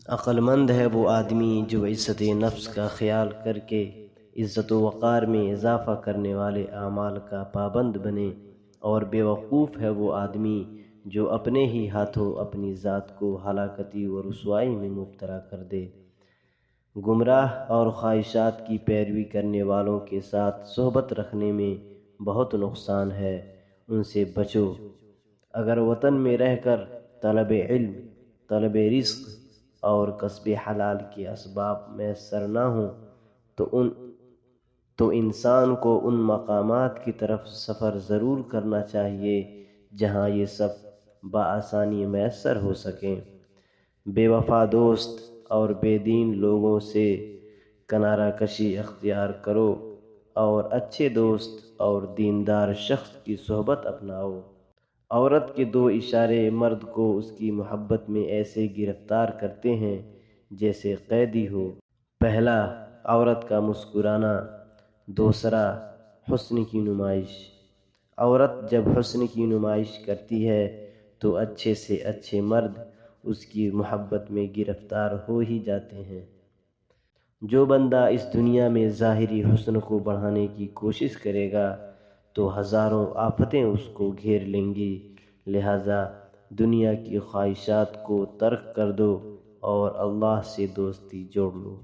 عقل مند ہے وہ آدمی جو عزت نفس کا خیال کر کے عزت و وقار میں اضافہ کرنے والے اعمال کا پابند بنے، اور بیوقوف ہے وہ آدمی جو اپنے ہی ہاتھوں اپنی ذات کو ہلاکتی و رسوائی میں مبتلا کر دے۔ گمراہ اور خواہشات کی پیروی کرنے والوں کے ساتھ صحبت رکھنے میں بہت نقصان ہے، ان سے بچو۔ اگر وطن میں رہ کر طلب علم، طلب رزق اور کسب حلال کے اسباب میسر نہ ہوں تو انسان کو ان مقامات کی طرف سفر ضرور کرنا چاہیے جہاں یہ سب بآسانی میسر ہو سکیں۔ بے وفا دوست اور بے دین لوگوں سے کنارہ کشی اختیار کرو اور اچھے دوست اور دیندار شخص کی صحبت اپناؤ۔ عورت کے 2 اشارے مرد کو اس کی محبت میں ایسے گرفتار کرتے ہیں جیسے قیدی ہو۔ پہلا، عورت کا مسکرانا، دوسرا، حسن کی نمائش۔ عورت جب حسن کی نمائش کرتی ہے تو اچھے سے اچھے مرد اس کی محبت میں گرفتار ہو ہی جاتے ہیں۔ جو بندہ اس دنیا میں ظاہری حسن کو بڑھانے کی کوشش کرے گا تو ہزاروں آفتیں اس کو گھیر لیں گی، لہذا دنیا کی خواہشات کو ترک کر دو اور اللہ سے دوستی جوڑ لو۔